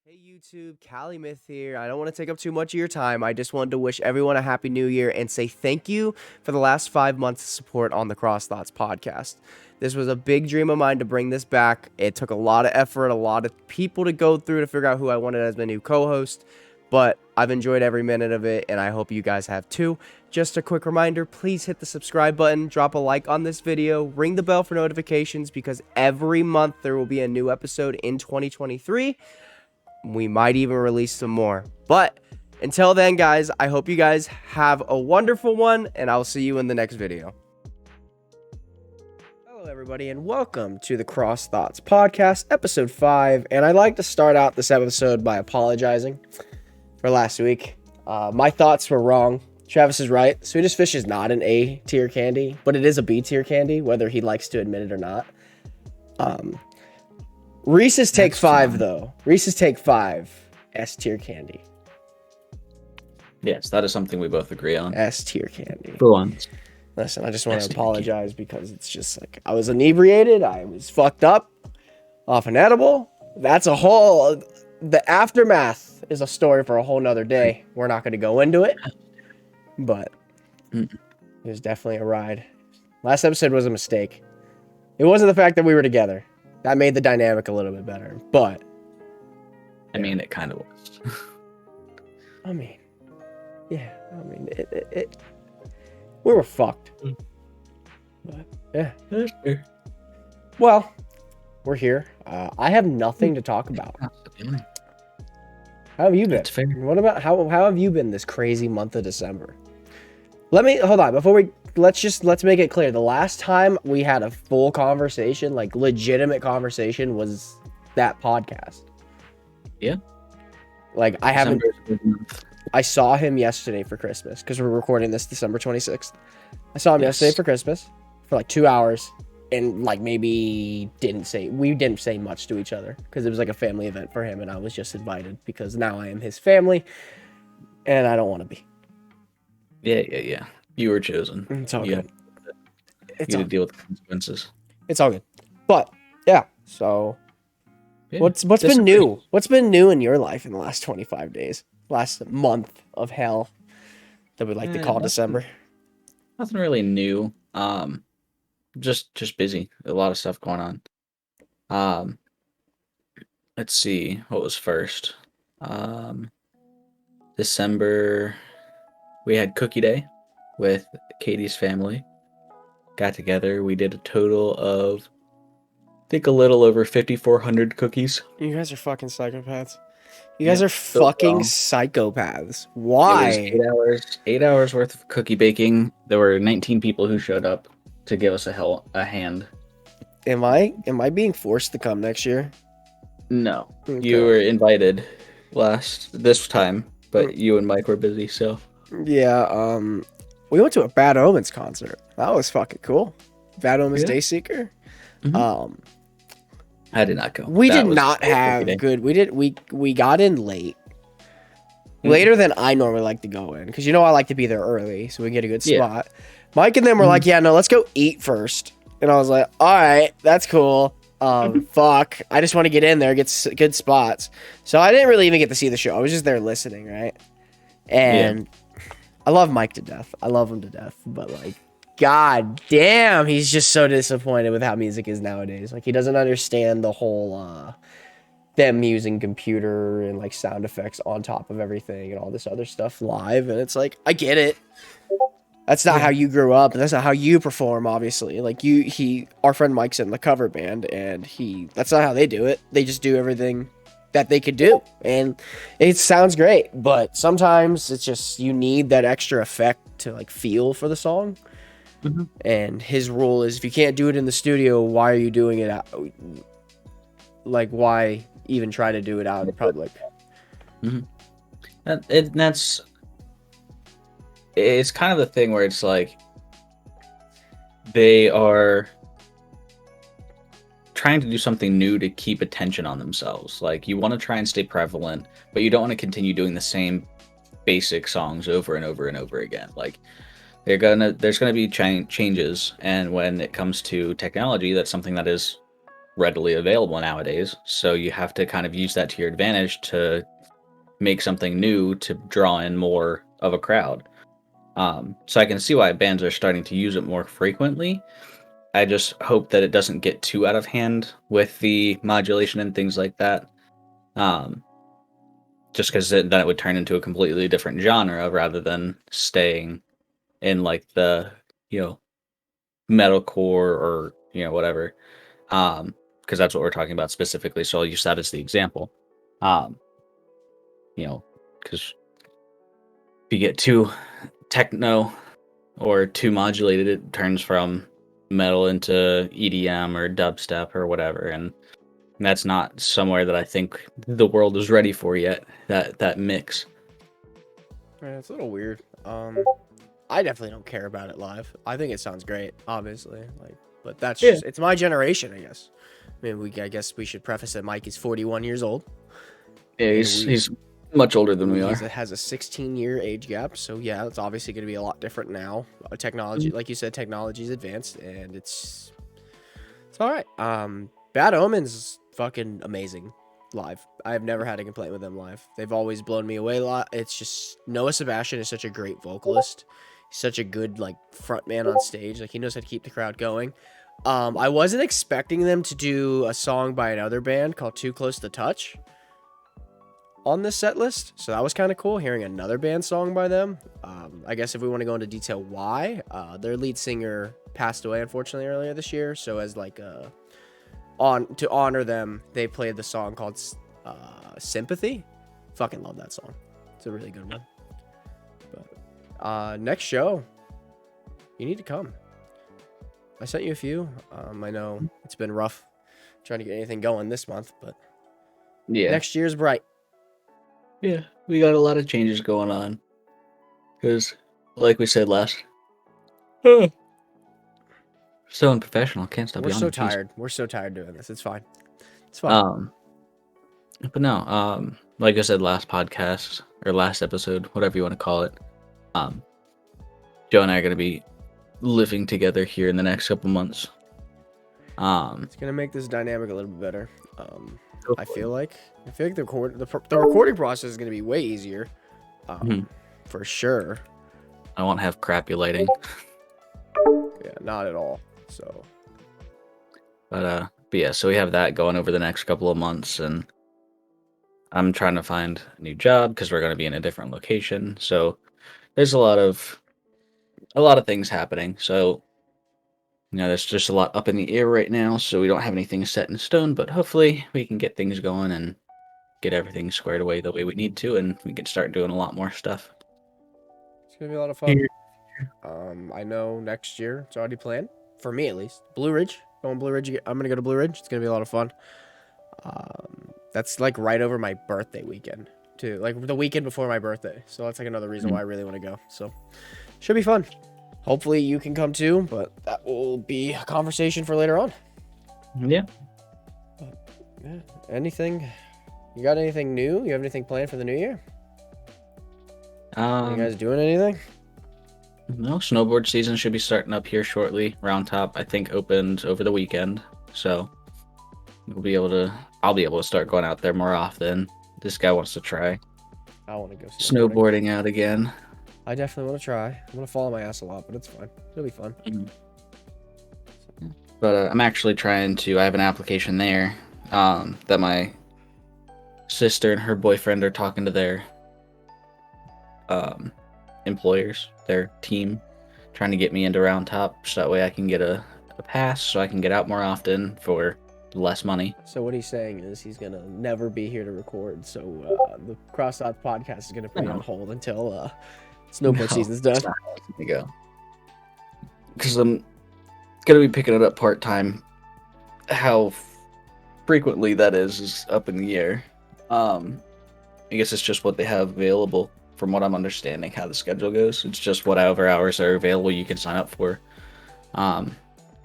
Hey YouTube, Cali Myth here. I don't want to take up too much of your time. I just wanted to wish everyone a happy new year and say thank you for the last 5 months of support on the Cross Thoughts podcast. This was a big dream of mine to bring this back. It took a lot of effort, a lot of people to go through to figure out who I wanted as my new co-host, but I've enjoyed every minute of it and I hope you guys have too. Just a quick reminder, please hit the subscribe button, drop a like on this video, ring the bell for notifications because every month there will be a new episode in 2023. We might even release some more. But until then, guys, I hope you guys have a wonderful one, and I'll see you in the next video. Hello, everybody, and welcome to the Cross Thoughts Podcast, Episode 5. And I'd like to start out this episode by apologizing for last week. My thoughts were wrong. Travis is right. Swedish Fish is not an A tier candy, but it is a B tier candy, whether he likes to admit it or not. Reese's Take 5, though. Reese's Take 5, S tier candy. Yes, that is something we both agree on. S tier candy. For once. Listen, I just want to apologize because it's just like I was inebriated. I was fucked up off an edible. That's a whole... The aftermath is a story for a whole nother day. We're not going to go into it. But it was definitely a ride. Last episode was a mistake. It wasn't the fact that we were together. That made the dynamic a little bit better, but... I mean, it kind of was. I mean, yeah, we were fucked. But, yeah. Well, we're here. I have nothing to talk about. How have you been? That's fair. What about, how have you been this crazy month of December? Hold on, before we... Let's make it clear. The last time we had a full conversation, like legitimate conversation, was that podcast. Yeah. Like I saw him yesterday for Christmas because we're recording this December 26th. I saw him yesterday for Christmas for like 2 hours and like we didn't say much to each other because it was like a family event for him and I was just invited because now I am his family and I don't want to be. Yeah. You were chosen. It's all good. You had to deal with the consequences. It's all good. But yeah, so what's been new? What's been new in your life in the last 25 days? Last month of hell that we like to call December. Nothing really new. Just busy. A lot of stuff going on. Let's see what was first. December we had Cookie Day with Katie's family. Got together. We did a total of, I think, a little over 5,400 cookies. You guys are fucking psychopaths. You guys are fucking psychopaths. Why? It was 8 hours worth of cookie baking. There were 19 people who showed up to give us a hand. Am I being forced to come next year? No. Okay. You were invited this time, but you and Mike were busy, so. Yeah, we went to a Bad Omens concert. That was fucking cool. Bad Omens Dayseeker. I did not go. We did not have good. We got in late. Later than I normally like to go in because I like to be there early so we get a good spot. Mike and them were like, "Yeah, no, let's go eat first." And I was like, "All right, that's cool." Fuck, I just want to get in there, get good spots. So I didn't really even get to see the show. I was just there listening, right? And I love Mike to death. I love him to death. But, like, god damn, he's just so disappointed with how music is nowadays. Like, he doesn't understand the whole, them using computer and, like, sound effects on top of everything and all this other stuff live. And it's like, I get it. That's not how you grew up. And that's not how you perform, obviously. Like, our friend Mike's in the cover band, and that's not how they do it. They just do everything that they could do, and it sounds great, but sometimes it's just you need that extra effect to like feel for the song. And his rule is if you can't do it in the studio, why are you doing it out? Like, why even try to do it out in public? It's kind of the thing where it's like they are trying to do something new to keep attention on themselves. Like, you want to try and stay prevalent, but you don't want to continue doing the same basic songs over and over and over again. Like, there's gonna be changes, and when it comes to technology, that's something that is readily available nowadays. So you have to kind of use that to your advantage to make something new to draw in more of a crowd. So I can see why bands are starting to use it more frequently. I just hope that it doesn't get too out of hand with the modulation and things like that. Just because then it would turn into a completely different genre rather than staying in like the, metalcore or, whatever. Because that's what we're talking about specifically. So I'll use that as the example. Because if you get too techno or too modulated, it turns from metal into EDM or dubstep or whatever, and that's not somewhere that I think the world is ready for yet. That mix. Yeah, it's a little weird. I definitely don't care about it live. I think it sounds great, obviously. But that's just, it's my generation, I guess. I mean, I guess we should preface that Mike is 41 years old. Yeah, he's much older than we are. It has a 16-year age gap, so yeah, it's obviously going to be a lot different now. Technology, like you said, technology's advanced, and it's all right. Bad Omens, fucking amazing live. I've never had a complaint with them live. They've always blown me away a lot. It's just Noah Sebastian is such a great vocalist. He's such a good front man on stage. He knows how to keep the crowd going. I wasn't expecting them to do a song by another band called Too Close to Touch on this set list, so that was kind of cool hearing another band song by them. I guess if we want to go into detail why, their lead singer passed away unfortunately earlier this year, so as to honor them, they played the song called Sympathy. Fucking love that song. It's a really good one. But next show, you need to come. I sent you a few. I know it's been rough trying to get anything going this month, but yeah, next year's bright. Yeah, we got a lot of changes going on. Because, like we said last, so unprofessional. Can't stop. We're so tired. We're so tired doing this. It's fine. It's fine. But no. Like I said last podcast or last episode, whatever you want to call it. Joe and I are gonna be living together here in the next couple months. It's gonna make this dynamic a little bit better. I feel like the recording process is gonna be way easier. For sure. I won't have crappy lighting. Yeah, not at all. So. But yeah, so we have that going over the next couple of months, and I'm trying to find a new job because we're going to be in a different location. So there's a lot of things happening. So there's just a lot up in the air right now. So we don't have anything set in stone, but hopefully we can get things going and get everything squared away the way we need to, and we can start doing a lot more stuff. It's gonna be a lot of fun. I know next year it's already planned for me, at least. Blue Ridge. I'm gonna go to Blue Ridge. It's gonna be a lot of fun. That's right over my birthday weekend too, the weekend before my birthday. So that's another reason why I really want to go. So should be fun. Hopefully you can come too, but that will be a conversation for later on. Yeah. Anything? You got anything new? You have anything planned for the new year? Are you guys doing anything? No, snowboard season should be starting up here shortly. Round Top, I think, opened over the weekend, so I'll be able to start going out there more often. This guy wants to try. I want to go snowboarding out again. I definitely want to try. I'm gonna fall on my ass a lot, but it's fine. It'll be fun. But I'm actually trying to. I have an application there that my sister and her boyfriend are talking to their employers, their team, trying to get me into Round Top, so that way I can get a pass, so I can get out more often for less money. So what he's saying is he's gonna never be here to record, so the Cross Out podcast is gonna put on hold until snowboard season's done. There you go. Because I'm gonna be picking it up part time. How frequently that is up in the air. I guess it's just what they have available. From what I'm understanding, how the schedule goes, it's just whatever hours are available you can sign up for.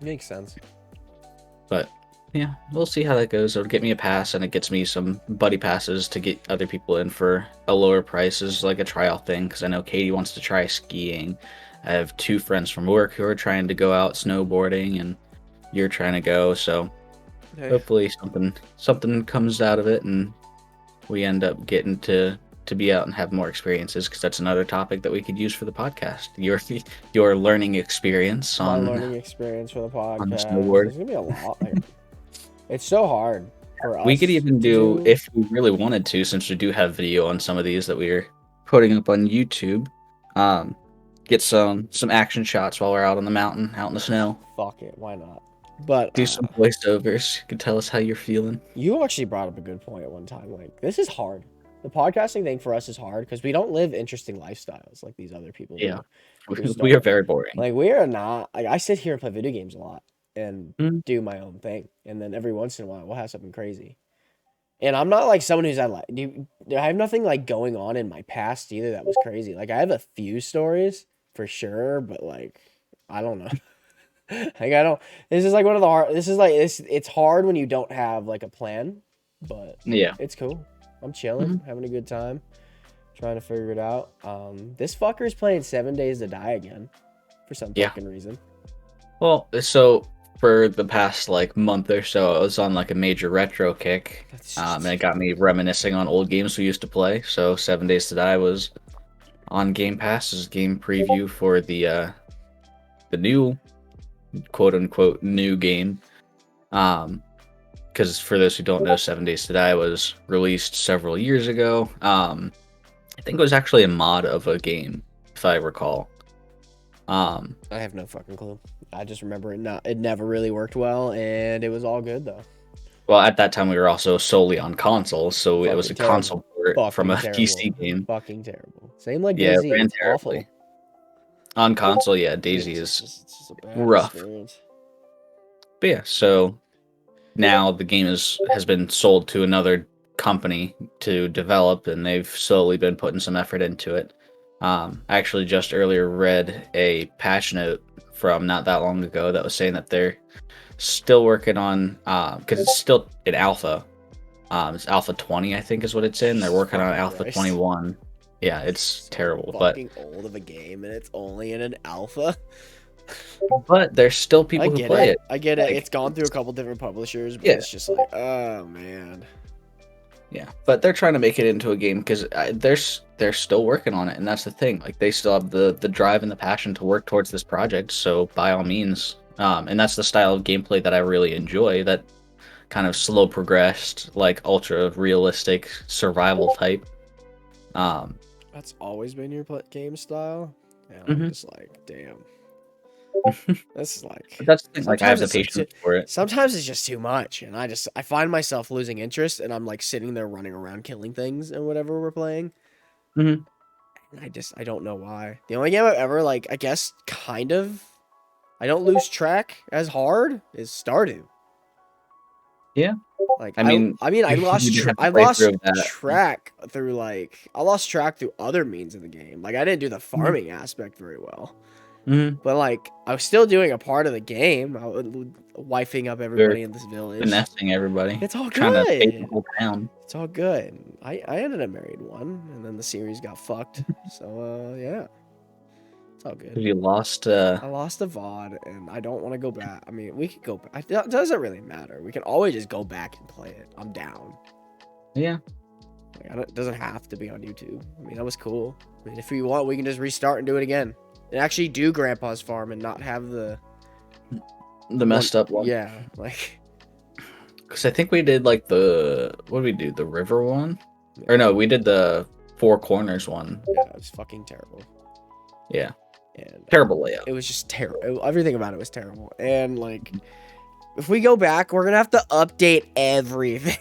Makes sense. But yeah, we'll see how that goes. It'll get me a pass, and it gets me some buddy passes to get other people in for a lower price as a trial thing. Because I know Katie wants to try skiing. I have 2 friends from work who are trying to go out snowboarding, and you're trying to go. So hopefully something comes out of it, and we end up getting to be out and have more experiences, because that's another topic that we could use for the podcast. Your learning experience My on learning experience for the on the podcast. snowboard. There's gonna be a lot. Like, it's so hard for us. We could even do, if we really wanted to, since we do have video on some of these that we're putting up on YouTube. Get some action shots while we're out on the mountain, out in the snow. Fuck it, why not? But do some voiceovers. You can tell us how you're feeling. You actually brought up a good point at one time. Like, this is hard. The podcasting thing for us is hard because we don't live interesting lifestyles like these other people do. Yeah, we are very boring. Like, we are not. Like, I sit here and play video games a lot and do my own thing, and then every once in a while we'll have something crazy. And I'm not like someone who's I have nothing like going on in my past either that was crazy. Like, I have a few stories for sure, but like, I don't know. Like, I don't. This is like one of the hard. This is like it's hard when you don't have like a plan, but yeah, it's cool. I'm chilling, having a good time, trying to figure it out. This fucker's playing 7 Days to Die again for some fucking reason. Well, so for the past like month or so, I was on like a major retro kick, and it got me reminiscing on old games we used to play. So 7 Days to Die was on Game Pass as game preview for the new, quote unquote, new game. Because for those who don't know, 7 Days to Die was released several years ago. I think it was actually a mod of a game, if I recall. I have no fucking clue. I just remember it never really worked well, and it was all good though. Well, at that time we were also solely on consoles, so it was a console port from a PC game. Fucking terrible. Same like Daisy. It ran it's terribly. Awful. On console, Daisy is just a bad rough. Experience. But yeah, so now the game has been sold to another company to develop, and they've slowly been putting some effort into it. I actually just earlier read a patch note from not that long ago that was saying that they're still working on, because it's still in alpha. It's alpha 20, I think is what it's in. They're working on alpha 21. Yeah, it's terrible, but old of a game, and it's only in an alpha. But there's still people who play it. I get it. Like, it's gone through a couple different publishers, but it's just like, oh man. Yeah, but they're trying to make it into a game because they're still working on it, and that's the thing. Like, they still have the drive and the passion to work towards this project. So by all means, and that's the style of gameplay that I really enjoy. That kind of slow progressed, like ultra realistic survival type. That's always been your game style. Yeah, I'm just like, damn. This is like. But that's the thing. Like, I have the patience for it. Sometimes it's just too much, and I find myself losing interest, and I'm like sitting there running around killing things and whatever we're playing. And I don't know why. The only game I've ever like, I guess, kind of, I don't lose track as hard is Stardew. Yeah. Like, I mean, I lost track through other means of the game. Like, I didn't do the farming aspect very well. But like, I was still doing a part of the game. I was wifing up everybody in this village, finessing everybody. It's all good. Trying to take the whole town. It's all good. I ended up married one, and then the series got fucked. So yeah, it's all good. You lost. I lost the VOD, and I don't want to go back. I mean, we could go back. It doesn't really matter. We can always just go back and play it. I'm down. Yeah. Like, it doesn't have to be on YouTube. I mean, that was cool. I mean, if we want, we can just restart and do it again. And actually do Grandpa's farm and not have the messed up one. Yeah, like, because I think we did like what did we do? The river one, or no? We did the Four Corners one. Yeah, it was fucking terrible. Yeah, and terrible layout. It was just terrible. Everything about it was terrible. And like, if we go back, we're gonna have to update everything.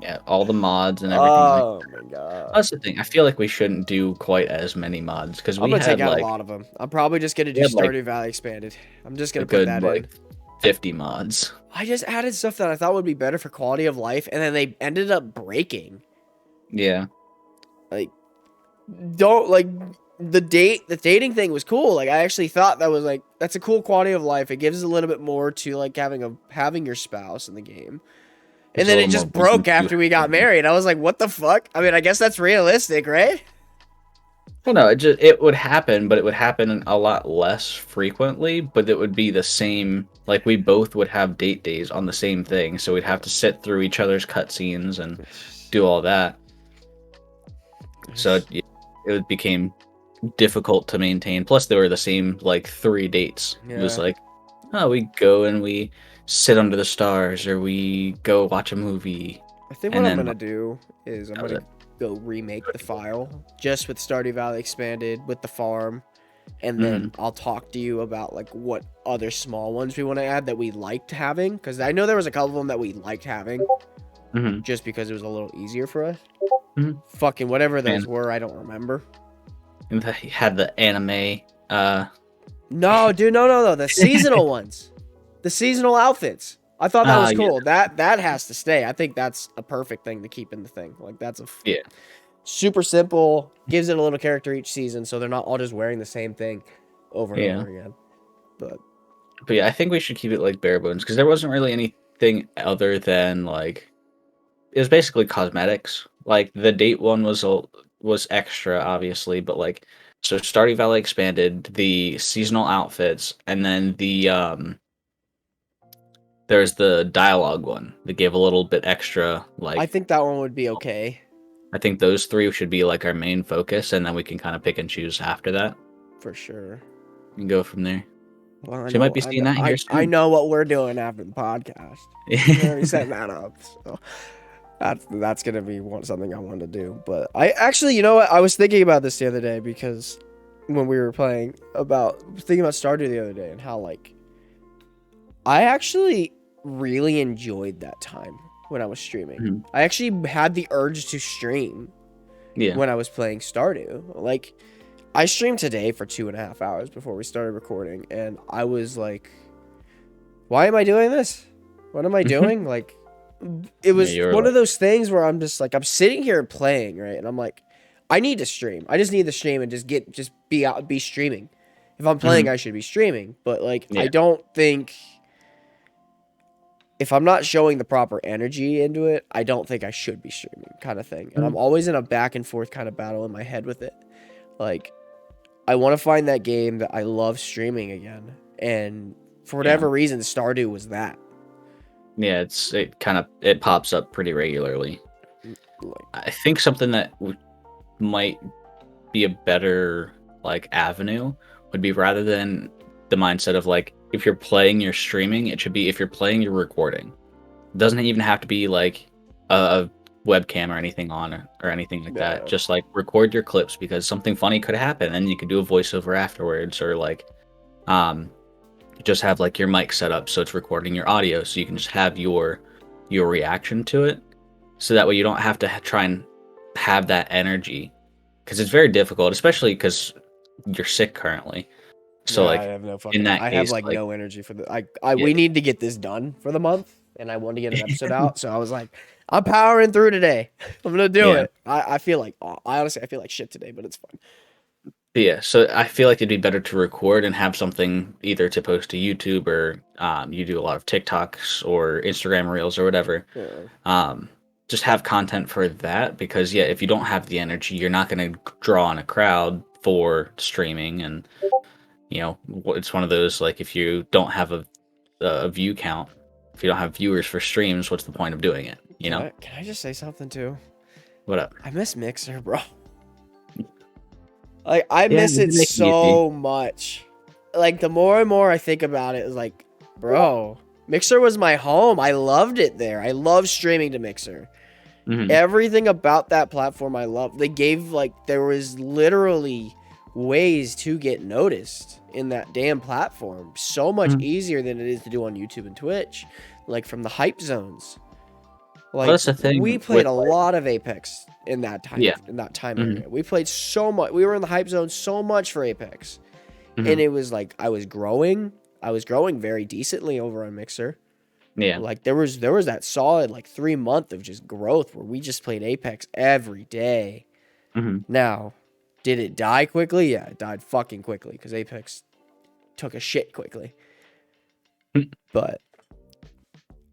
Yeah, all the mods and everything. Oh my god, that's the thing. I feel like we shouldn't do quite as many mods because I'm gonna take out a lot of them. I'm probably just gonna do Stardew Valley Expanded. I'm just gonna put that in. 50 mods. I just added stuff that I thought would be better for quality of life, and then they ended up breaking. Yeah. Like, the dating thing was cool. Like, I actually thought that was like, that's a cool quality of life. It gives a little bit more to like having your spouse in the game. And then it just broke after we got married. I was like, what the fuck? I mean, I guess that's realistic, right? Well, no, it would happen, but it would happen a lot less frequently, but it would be the same Like we both would have date days on the same thing, so we'd have to sit through each other's cutscenes and do all that. So it became difficult to maintain. Plus, they were the same like 3 dates. It was like, oh, we go and we sit under the stars, or we go watch a movie. I think what I'm gonna do is I'm gonna go remake the file just with Stardew Valley Expanded with the farm, and then I'll talk to you about like what other small ones we want to add that we liked having, because I know there was a couple of them that we liked having, just because it was a little easier for us. Fucking whatever those were, I don't remember. And he had the anime. No, dude, no, the seasonal ones, the seasonal outfits. I thought that was cool. Yeah. That has to stay. I think that's a perfect thing to keep in the thing. Like that's super simple. Gives it a little character each season, so they're not all just wearing the same thing over and over again. But yeah, I think we should keep it like bare bones, because there wasn't really anything other than like it was basically cosmetics. Like the date one was extra, obviously, but like so Stardew Valley Expanded, the seasonal outfits, and then there's the dialogue one that gave a little bit extra. Like I think that one would be okay. I think those 3 should be like our main focus, and then we can kind of pick and choose after that. For sure. And go from there. Well, so you might be seeing that here soon. I know what we're doing after the podcast. We're already setting that up. So that's gonna be something I want to do. But I actually, you know what? I was thinking about this the other day, because when we were thinking about Stardew the other day, and how like I actually really enjoyed that time when I was streaming. I actually had the urge to stream when I was playing Stardew. Like I streamed today for 2.5 hours before we started recording, and I was like, why am I doing this? What am I doing? Like, it was one of those things where I'm just like, I'm sitting here playing, right? And I'm like, I need to stream. I just need to stream and just be streaming. If I'm playing, I should be streaming. But like, I don't think, if I'm not showing the proper energy into it, I don't think I should be streaming, kind of thing. And I'm always in a back and forth kind of battle in my head with it. Like, I want to find that game that I love streaming again. And for whatever reason, Stardew was that. Yeah, it pops up pretty regularly. I think something that might be a better like avenue would be, rather than the mindset of like, if you're playing, you're streaming, it should be if you're playing, you're recording. It doesn't even have to be like a webcam or anything on or anything like that. Just like record your clips, because something funny could happen and you could do a voiceover afterwards, or like just have like your mic set up so it's recording your audio, so you can just have your reaction to it, so that way you don't have to try and have that energy, because it's very difficult, especially because you're sick currently. So like, I have no fucking, I have like no energy for the we need to get this done for the month, and I want to get an episode out, so I was like, I'm powering through today. I'm gonna do it. I feel like, honestly, I feel like shit today, but it's fun. Yeah, so I feel like it'd be better to record and have something either to post to YouTube, or you do a lot of TikToks or Instagram Reels or whatever. Just have content for that, because if you don't have the energy, you're not going to draw on a crowd for streaming, and it's one of those, like, if you don't have a view count, if you don't have viewers for streams, what's the point of doing it? Can I just say something too? What up? I miss Mixer, bro. Like, I miss it so much. Like, the more and more I think about it, it's like, bro, Mixer was my home. I loved it there. I love streaming to Mixer. Everything about that platform I love. They gave, like, there was literally ways to get noticed in that damn platform. So much easier than it is to do on YouTube and Twitch. Like, from the hype zones. Like, well, that's the thing. We played a lot of Apex in that time. In that time area, we played so much. We were in the hype zone so much for Apex, and it was like I was growing very decently over on Mixer. Yeah, like there was that solid like 3 month of just growth where we just played Apex every day. Now, did it die quickly? Yeah, it died fucking quickly because Apex took a shit quickly. But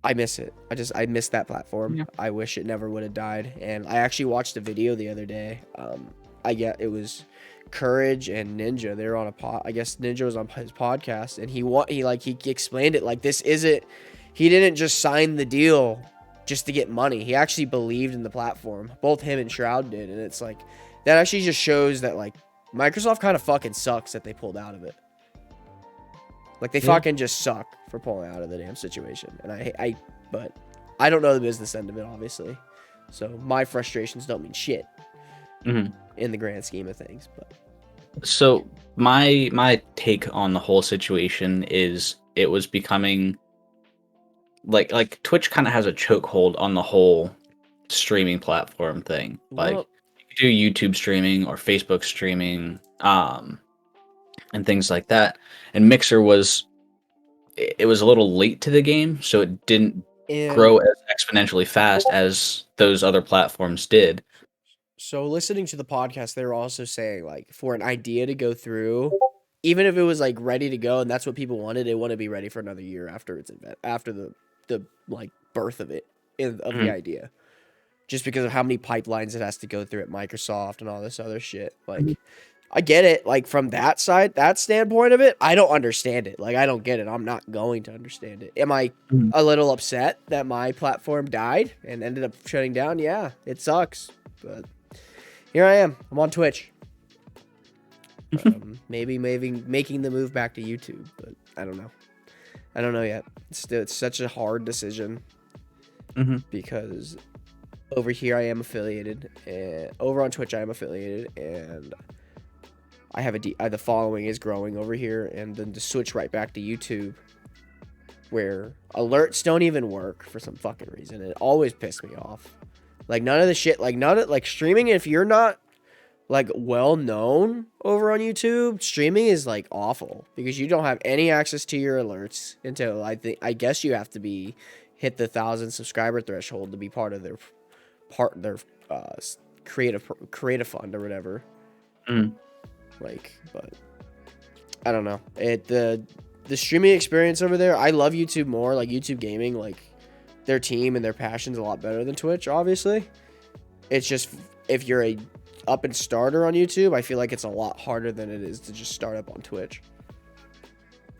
I miss it. I miss that platform. I wish it never would have died. And I actually watched a video the other day. I get it was Courage and Ninja. They were on a pod. I guess Ninja was on his podcast, and he explained it like this isn't. He didn't just sign the deal just to get money. He actually believed in the platform. Both him and Shroud did, and it's like that actually just shows that like Microsoft kind of fucking sucks that they pulled out of it. Like they fucking just suck for pulling out of the damn situation, and but I don't know the business end of it, obviously. So my frustrations don't mean shit in the grand scheme of things. But so my take on the whole situation is it was becoming like Twitch kind of has a chokehold on the whole streaming platform thing. Like you do YouTube streaming or Facebook streaming, and things like that. And Mixer was a little late to the game, so it didn't grow as exponentially fast as those other platforms did. So listening to the podcast, they were also saying like for an idea to go through, even if it was like ready to go and that's what people wanted, it wouldn't be ready for another year after after the like birth of it of the idea, just because of how many pipelines it has to go through at Microsoft and all this other shit. Like I get it, like from that side, that standpoint of it, I don't understand it. Like I don't get it. I'm not going to understand it. Am I a little upset that my platform died and ended up shutting down? Yeah, it sucks, but here I am. I'm on Twitch. Maybe making the move back to YouTube, but I don't know. I don't know yet. It's such a hard decision because over here I am affiliated, and over on Twitch I am affiliated, and I have the following is growing over here, and then to switch right back to YouTube, where alerts don't even work for some fucking reason. It always pissed me off. Like none of the shit, like streaming. If you're not like well known over on YouTube, streaming is like awful because you don't have any access to your alerts until I guess you have to hit the 1,000 subscriber threshold to be part of their creative fund or whatever. Like, but I don't know. The streaming experience over there, I love YouTube more. Like YouTube gaming, like their team and their passion's a lot better than Twitch, obviously. It's just if you're a up and starter on YouTube, I feel like it's a lot harder than it is to just start up on Twitch.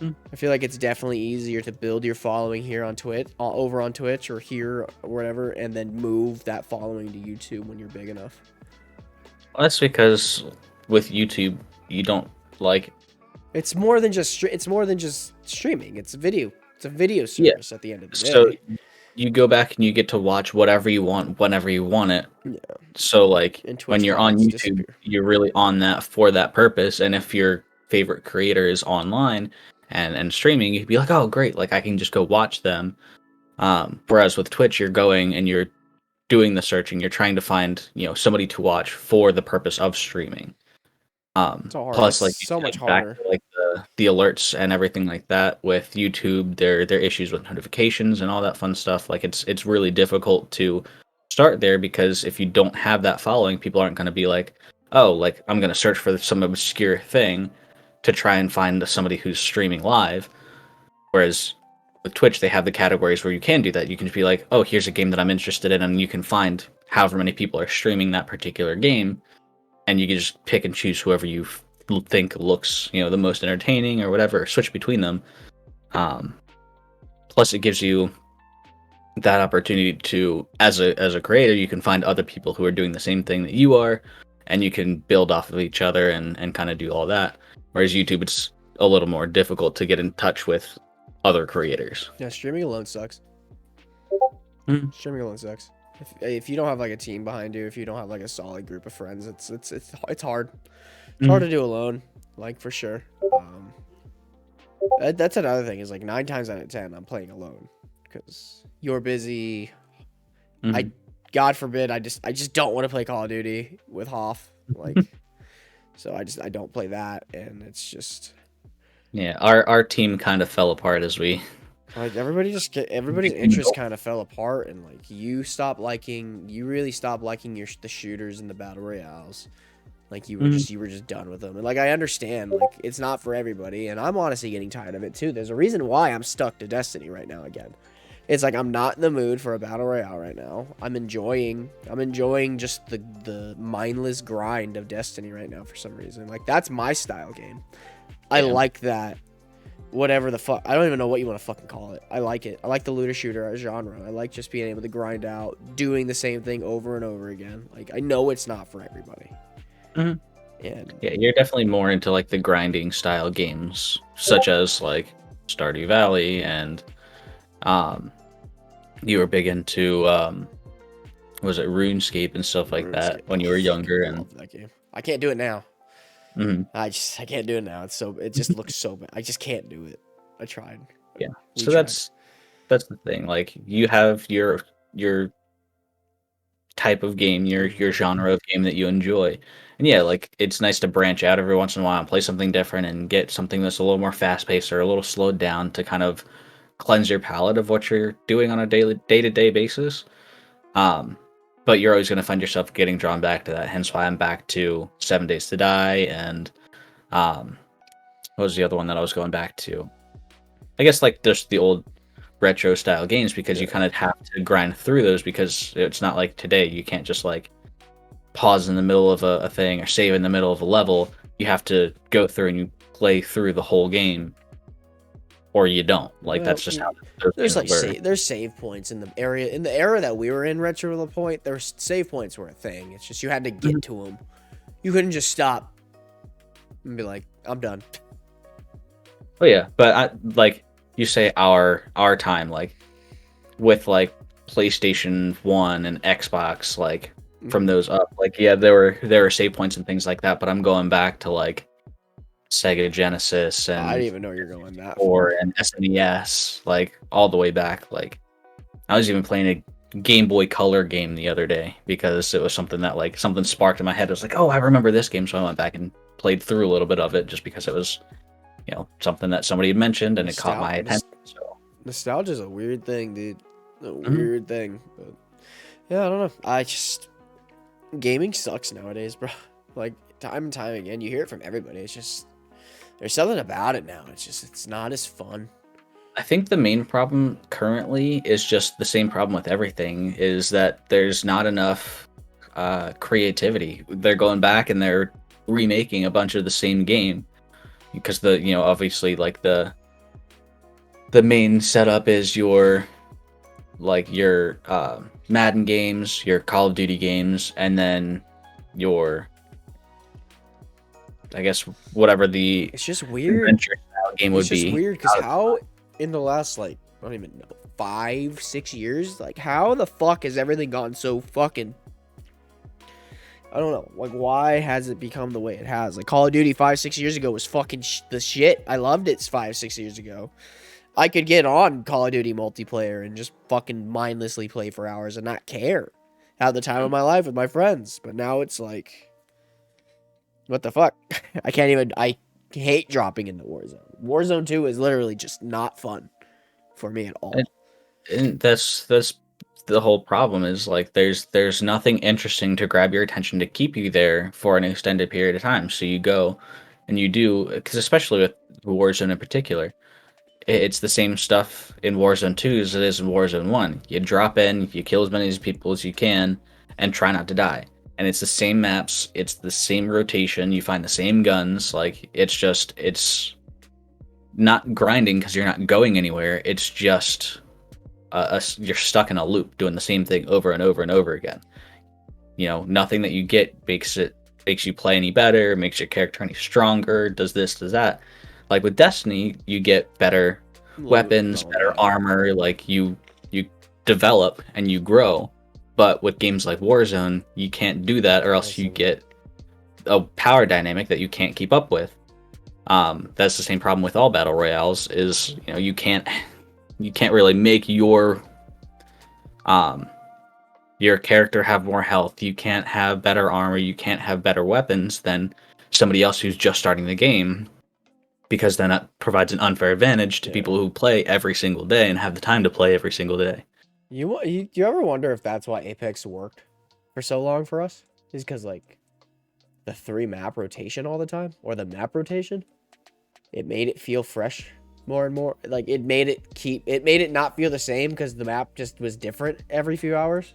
I feel like it's definitely easier to build your following here on Twitch, over on Twitch or here or whatever, and then move that following to YouTube when you're big enough. Well, that's because with YouTube, you don't like. It's more than just streaming. It's a video service at the end of the day. So you go back and you get to watch whatever you want whenever you want it. Yeah. So like when you're on YouTube, you're really on that for that purpose. And if your favorite creator is online and streaming, you'd be like, oh great, like I can just go watch them. Whereas with Twitch, you're going and you're doing the searching. You're trying to find somebody to watch for the purpose of streaming. Plus, like so much harder. Like the alerts and everything like that with YouTube, their issues with notifications and all that fun stuff. Like it's really difficult to start there because if you don't have that following, people aren't going to be like, oh, like I'm going to search for some obscure thing to try and find somebody who's streaming live. Whereas with Twitch, they have the categories where you can do that. You can just be like, oh, here's a game that I'm interested in, and you can find however many people are streaming that particular game. And you can just pick and choose whoever you think looks, the most entertaining or whatever, switch between them. Plus, it gives you that opportunity to, as a creator, you can find other people who are doing the same thing that you are, and you can build off of each other and kind of do all that. Whereas YouTube, it's a little more difficult to get in touch with other creators. Yeah, streaming alone sucks. Streaming alone sucks. If you don't have like a team behind you, if you don't have like a solid group of friends, it's hard. It's hard to do alone, like for sure. That's another thing is like 9 times out of 10 I'm playing alone because you're busy. God forbid I just don't want to play Call of Duty with Hoff, like so I don't play that, and it's just our team kind of fell apart as we. Like everybody's interest kind of fell apart, and like you really stopped liking the shooters and the battle royales. Like you were just done with them. And like I understand, like it's not for everybody, and I'm honestly getting tired of it too. There's a reason why I'm stuck to Destiny right now again. It's like I'm not in the mood for a battle royale right now. I'm enjoying just the mindless grind of Destiny right now for some reason. Like that's my style game. I like that. Whatever the fuck, I don't even know what you want to fucking call it. I like it. I like the looter shooter genre. I like just being able to grind out, doing the same thing over and over again. Like I know it's not for everybody. Mhm. And Yeah, you're definitely more into like the grinding style games, such as like Stardew Valley, and you were big into was it RuneScape and stuff like that RuneScape, when oh, you were younger, fucking and love that game. I can't do it now. mhm. I can't do it now. It just looks so bad. I just can't do it. I tried. Yeah. We So tried. that's the thing. Like you have your type of game, your genre of game that you enjoy. And yeah, like it's nice to branch out every once in a while and play something different and get something that's a little more fast paced or a little slowed down to kind of cleanse your palate of what you're doing on a day to day basis. Um, but you're always going to find yourself getting drawn back to that. Hence why I'm back to 7 Days to Die and um, what was the other one that I was going back to? I guess like just the old retro style games because you Yeah. kind of have to grind through those because it's not like today you can't just like pause in the middle of a thing or save in the middle of a level. You have to go through and you play through the whole game or you don't. Like Well, that's just how those there's games like were. there's save points in the era that we were in, retro the point. There's save points were a thing. It's just you had to get to them. You couldn't just stop and be like, I'm done. Oh yeah, but like you say our time like with like PlayStation 1 and Xbox like from those up like yeah there were save points and things like that, but I'm going back to like Sega Genesis I didn't and even know you're going that or far. and SNES like all the way back. Like I was even playing a Game Boy Color game the other day because it was something that like something sparked in my head. I was like, oh, I remember this game, so I went back and played through a little bit of it just because it was something that somebody had mentioned and it caught my attention. So Nostalgia is a weird thing, dude. A mhm. weird thing. But yeah, I don't know. Gaming sucks nowadays, bro. Like time and time again, you hear it from everybody. It's just there's something about it now. It's not as fun. I think the main problem currently is just the same problem with everything is that there's not enough creativity. They're going back and they're remaking a bunch of the same game because obviously like the main setup is your Madden games, your Call of Duty games, and then your I guess whatever the It's just weird. adventure style game It's would just be. weird because how in the last like I don't even know 5-6 years, like how the fuck has everything gone so fucking I don't know. Like, why has it become the way it has? Like, Call of Duty 5-6 years ago was fucking the shit. I loved it 5-6 years ago. I could get on Call of Duty multiplayer and just fucking mindlessly play for hours and not care. Have the time of my life with my friends. But now it's like, what the fuck? I hate dropping into Warzone. Warzone 2 is literally just not fun for me at all. And that's the whole problem is like there's nothing interesting to grab your attention to keep you there for an extended period of time. So you go and you do because especially with Warzone in particular, it's the same stuff in Warzone 2 as it is in Warzone 1. You drop in, you kill as many people as you can, and try not to die. And it's the same maps, it's the same rotation, you find the same guns. Like it's not grinding because you're not going anywhere. It's just you're stuck in a loop doing the same thing over and over and over again. Nothing that you get makes you play any better, makes your character any stronger, does this, does that. Like with Destiny, you get better weapons, better armor, like you develop and you grow. But with games like Warzone, you can't do that or else you get a power dynamic that you can't keep up with. That's the same problem with all battle royales is you can't really make your character have more health. You can't have better armor. You can't have better weapons than somebody else who's just starting the game, because then that provides an unfair advantage to people who play every single day and have the time to play every single day. You ever wonder if that's why Apex worked for so long for us? Is because like the 3 map rotation all the time or the map rotation, it made it feel fresh more and more. Like it made it not feel the same because the map just was different every few hours.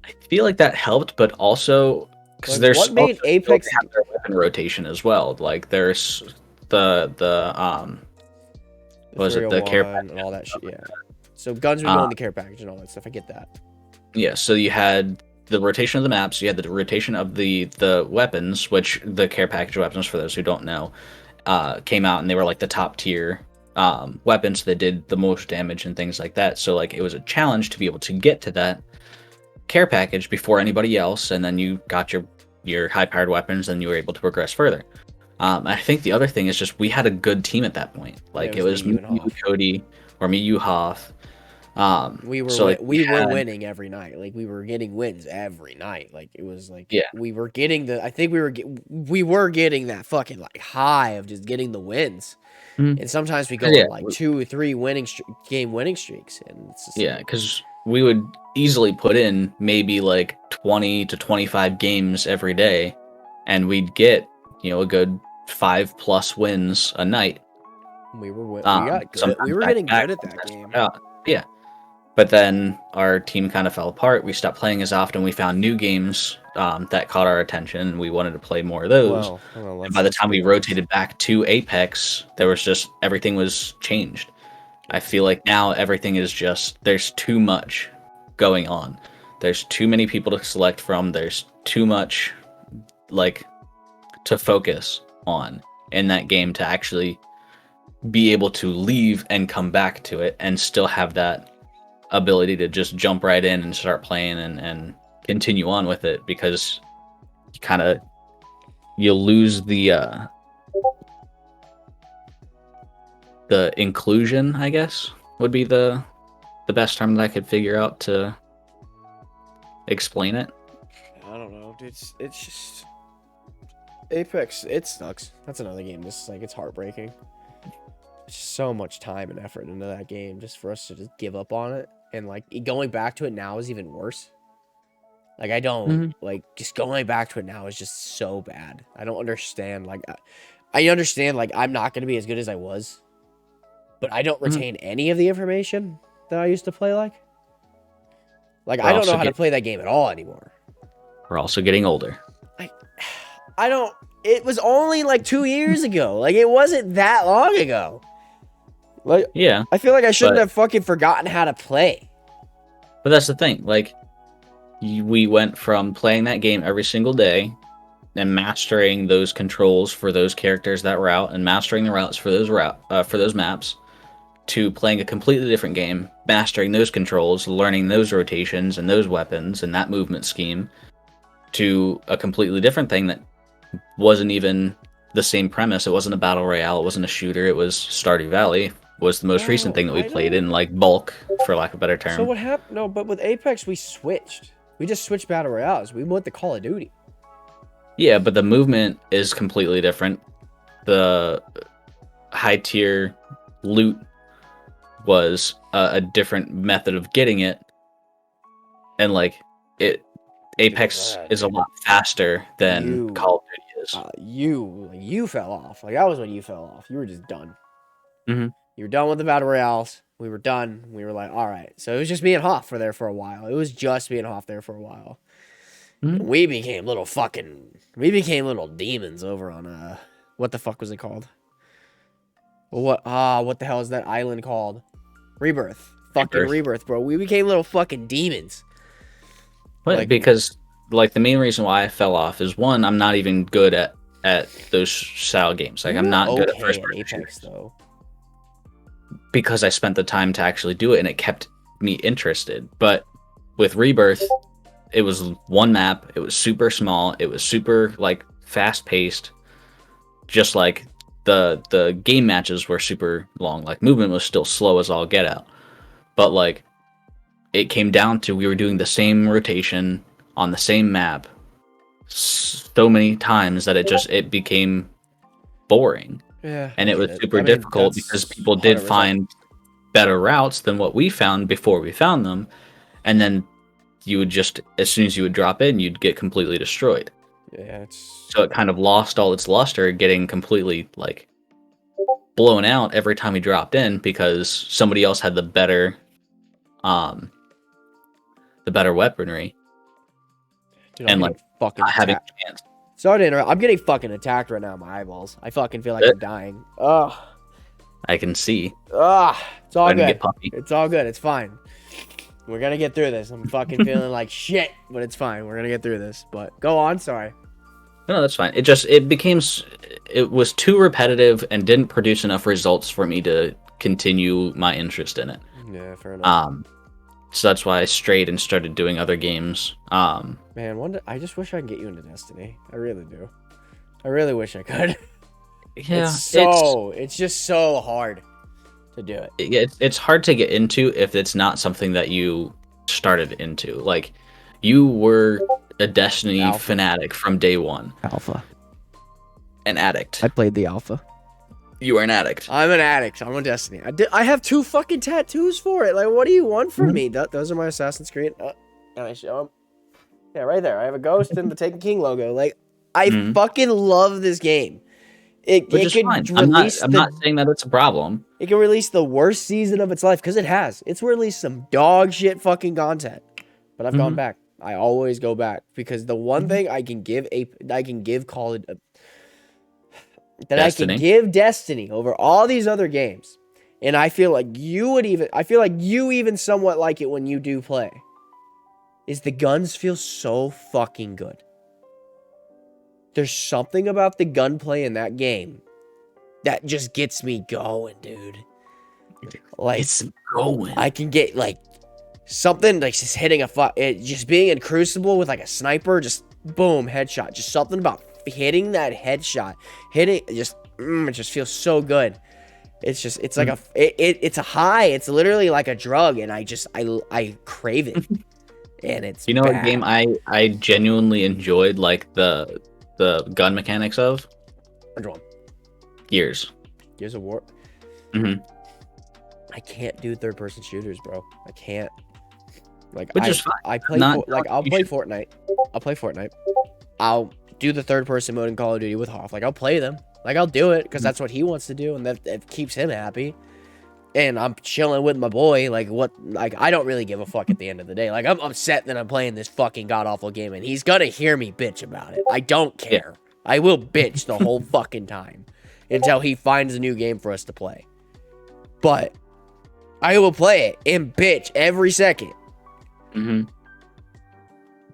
I feel like that helped, but also because Like, there's what made Apex have their weapon rotation as well. Like there's the what was it, the care 301 and all that shit. Yeah. So guns would go in the care package and all that stuff. I get that. Yeah, so you had the rotation of the maps, you had the rotation of the weapons, which the care package weapons, for those who don't know, came out and they were like the top tier weapons that did the most damage and things like that. So like it was a challenge to be able to get to that care package before anybody else, and then you got your high powered weapons, and you were able to progress further. I think the other thing is just we had a good team at that point. Like Yeah, it was me, you, Cody, or me, you, Hoff. We were so like we were winning every night. Like we were getting wins every night. Like it was like we were getting I think we were getting that fucking like high of just getting the wins. Mm-hmm. And sometimes we go on like 2 or 3 game winning streaks, and it's just because we would easily put in maybe like 20 to 25 games every day, and we'd get a good 5+ wins a night. We were getting good at that game. Yeah. But then our team kind of fell apart. We stopped playing as often. We found new games that caught our attention, and we wanted to play more of those. And by the time we rotated back to Apex, there was just everything was changed. I feel like now everything is just there's too much going on. There's too many people to select from. There's too much like to focus on in that game to actually be able to leave and come back to it and still have that ability to just jump right in and start playing and continue on with it, because you lose the inclusion, I guess would be the best term that I could figure out to explain it. I don't know. It's just Apex. It sucks. That's another game. This like it's heartbreaking. It's just so much time and effort into that game just for us to just give up on it. And like going back to it now is even worse. Like I don't like just going back to it now is just so bad. I don't understand. Like I understand like I'm not going to be as good as I was, but I don't retain any of the information that I used to play like. Like I don't know how to play that game at all anymore. We're also getting older. I don't. It was only like 2 years ago. Like it wasn't that long ago. Like yeah, I feel like I shouldn't have fucking forgotten how to play. But that's the thing. Like we went from playing that game every single day and mastering those controls for those characters that route and mastering the routes for those maps, to playing a completely different game, mastering those controls, learning those rotations and those weapons and that movement scheme, to a completely different thing that wasn't even the same premise. It wasn't a battle royale. It wasn't a shooter. It was Stardew Valley. Was the most recent thing that we played in like bulk, for lack of a better term. So what happened? No, but with Apex we switched. We just switched battle royales. We went to Call of Duty. Yeah, but the movement is completely different. The high tier loot was a different method of getting it, and like Apex is a lot faster than Call of Duty is. You fell off. Like that was when you fell off. You were just done. Mm-hmm. You were done with the battle royales. We were done. We were like, all right. So it was just me and Hoff there for a while. It was just me and Hoff there for a while. Mm-hmm. We became little demons over on what the fuck was it called? What the hell is that island called? Rebirth. Fucking Rebirth, bro. We became little fucking demons. But because like the main reason why I fell off is, one, I'm not even good at those style games. Like I'm not good at first person Apex though. Because I spent the time to actually do it and it kept me interested. But with Rebirth, it was one map, it was super small, it was super like fast paced. Just like the game matches were super long. Like movement was still slow as all get out. But like it came down to we were doing the same rotation on the same map so many times that it became boring. Yeah, and it was super difficult because people did 100%. Find better routes than what we found before we found them, and then you would just, as soon as you would drop in, you'd get completely destroyed. Yeah, so it kind of lost all its luster, getting completely like blown out every time he dropped in because somebody else had the better weaponry. Dude, I'm getting fucking having attacked. a chance. Sorry to interrupt. I'm getting fucking attacked right now in my eyeballs. I fucking feel like I'm dying. Ugh. I can see. Ugh. It's all good. Puppy. It's all good. It's fine. We're gonna get through this. I'm fucking feeling like shit, but it's fine. We're gonna get through this. But go on. Sorry. No, that's fine. It was too repetitive and didn't produce enough results for me to continue my interest in it. Yeah, fair enough. So that's why I strayed and started doing other games. Man, I just wish I could get you into Destiny. I really do. I really wish I could. Yeah, it's just so hard to do it. It's hard to get into if it's not something that you started into. Like, you were a Destiny fanatic from day one. Alpha. An addict. I played the alpha. You are an addict. I'm an addict. I'm on Destiny. I have 2 fucking tattoos for it. Like, what do you want from me? Those are my Assassin's Creed. Can I show them? Yeah, right there. I have a ghost and the Taken King logo. Like, I fucking love this game. Which is fine. I'm not saying that it's a problem. It can release the worst season of its life, because it has. It's released some dog shit fucking content. But I've gone back. I always go back, because the one thing I can give Call of Destiny. I can give Destiny over all these other games, and I feel like you even somewhat like it when you do play, is the guns feel so fucking good. There's something about the gunplay in that game that just gets me going, dude. Like, it's going. I can get like something like just hitting just being in Crucible with like a sniper, just boom, headshot. Just something about hitting that headshot, it just feels so good. It's like it's a high. It's literally like a drug, and I crave it. And it's bad. What game I genuinely enjoyed, like the gun mechanics of? Which one? Gears of War. I can't do third-person shooters, bro. I can't. Like, which is fine. I'll play Fortnite. I'll play Fortnite. I'll do the third-person mode in Call of Duty with Hoff. Like, I'll play them. Like, I'll do it because that's what he wants to do, and that keeps him happy. And I'm chilling with my boy. Like, I don't really give a fuck at the end of the day. Like, I'm upset that I'm playing this fucking god-awful game, and he's gonna hear me bitch about it. I don't care. I will bitch the whole fucking time until he finds a new game for us to play. But I will play it and bitch every second.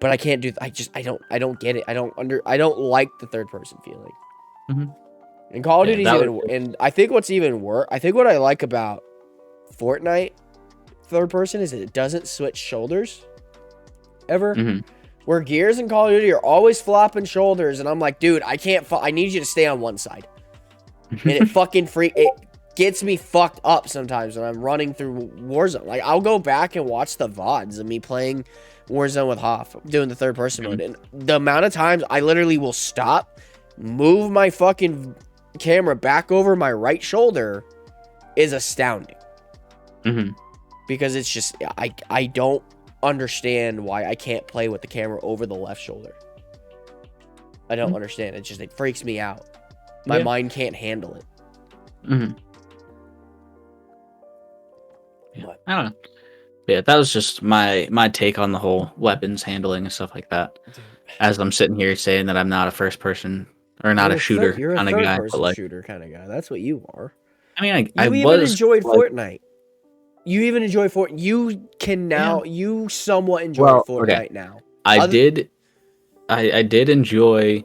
But I can't do. I don't get it. I don't like the third person feeling. And Call of Duty's and I think what's even worse. I think what I like about Fortnite third person is that it doesn't switch shoulders ever. Where Gears and Call of Duty are always flopping shoulders, and I'm like, dude, I can't. I need you to stay on one side. And it gets me fucked up sometimes when I'm running through Warzone. Like, I'll go back and watch the VODs of me playing Warzone with Hoff, doing the third person mode, and the amount of times I literally will stop, move my fucking camera back over my right shoulder is astounding. Because it's just, I don't understand why I can't play with the camera over the left shoulder. I don't understand. It freaks me out. My mind can't handle it. I don't know. Yeah, that was just my take on the whole weapons handling and stuff like that. As I'm sitting here saying that I'm not a first person or not a shooter kind of guy, but like shooter kind of guy. That's what you are. I mean, I even enjoyed Fortnite. You even enjoy Fortnite. You can now. You somewhat enjoy Fortnite now. I did enjoy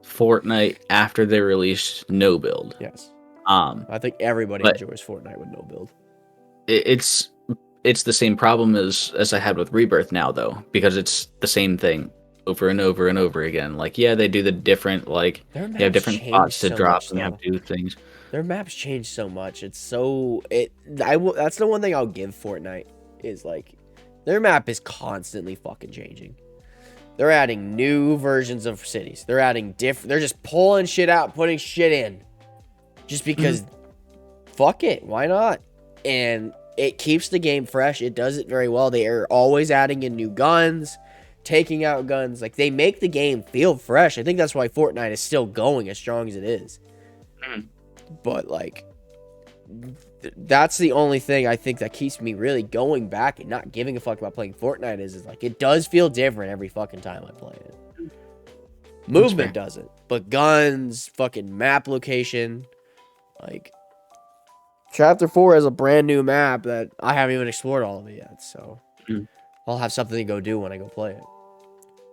Fortnite after they released no build. Yes. I think everybody enjoys Fortnite with no build. It's the same problem as I had with Rebirth now, though, because it's the same thing over and over and over again. Like, yeah, they do the different, like, they have different spots to drop and you have to do things. Their maps change so much. It's so that's the one thing I'll give Fortnite is, like, their map is constantly fucking changing. They're adding new versions of cities. They're adding they're just pulling shit out, putting shit in. Just because fuck it, why not? And it keeps the game fresh. It does it very well. They are always adding in new guns, taking out guns. Like, they make the game feel fresh. I think that's why Fortnite is still going as strong as it is. But, like, that's the only thing I think that keeps me really going back and not giving a fuck about playing Fortnite is like it does feel different every fucking time I play it. Movement doesn't, but guns, fucking map location, like Chapter 4 has a brand new map that I haven't even explored all of it yet, so I'll have something to go do when I go play it.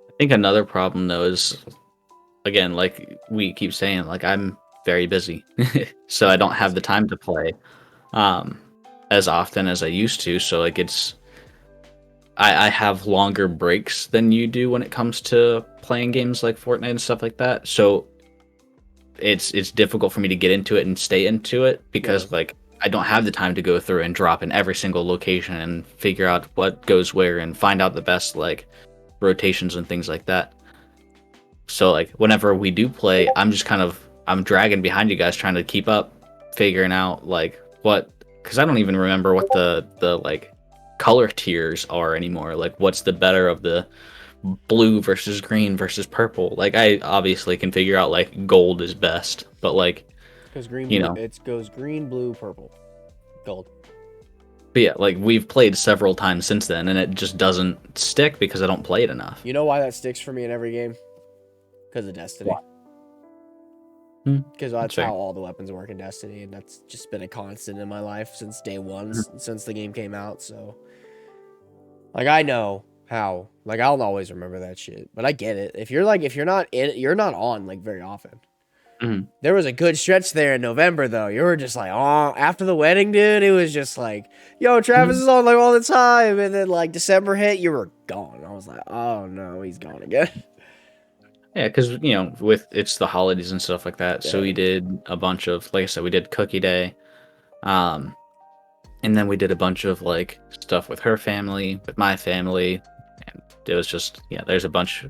I think another problem though is, again, like we keep saying, like I'm very busy, so I don't have the time to play as often as I used to. So like I have longer breaks than you do when it comes to playing games like Fortnite and stuff like that. So it's difficult for me to get into it and stay into it because like I don't have the time to go through and drop in every single location and figure out what goes where and find out the best like rotations and things like that. So like whenever we do play, I'm dragging behind you guys trying to keep up, figuring out like because I don't even remember what the like color tiers are anymore. Like what's the better of the blue versus green versus purple? Like I obviously can figure out like gold is best, but like because it goes green, blue, purple, gold. But yeah, like we've played several times since then, and it just doesn't stick because I don't play it enough. You know why that sticks for me in every game? Because of Destiny. Because that's how all the weapons work in Destiny, and that's just been a constant in my life since day one, since the game came out. So, like, I know how. Like, I'll always remember that shit. But I get it. If you're not in it, you're not on like very often. There was a good stretch there in November, though. You were just like, oh, after the wedding, dude, it was just like, yo, Travis is on like all the time. And then like December hit, you were gone. I was like, oh no, he's gone again. Yeah, because it's the holidays and stuff like that. So we did a bunch of, like I said, we did Cookie Day, and then we did a bunch of like stuff with her family, with my family, and it was just there's a bunch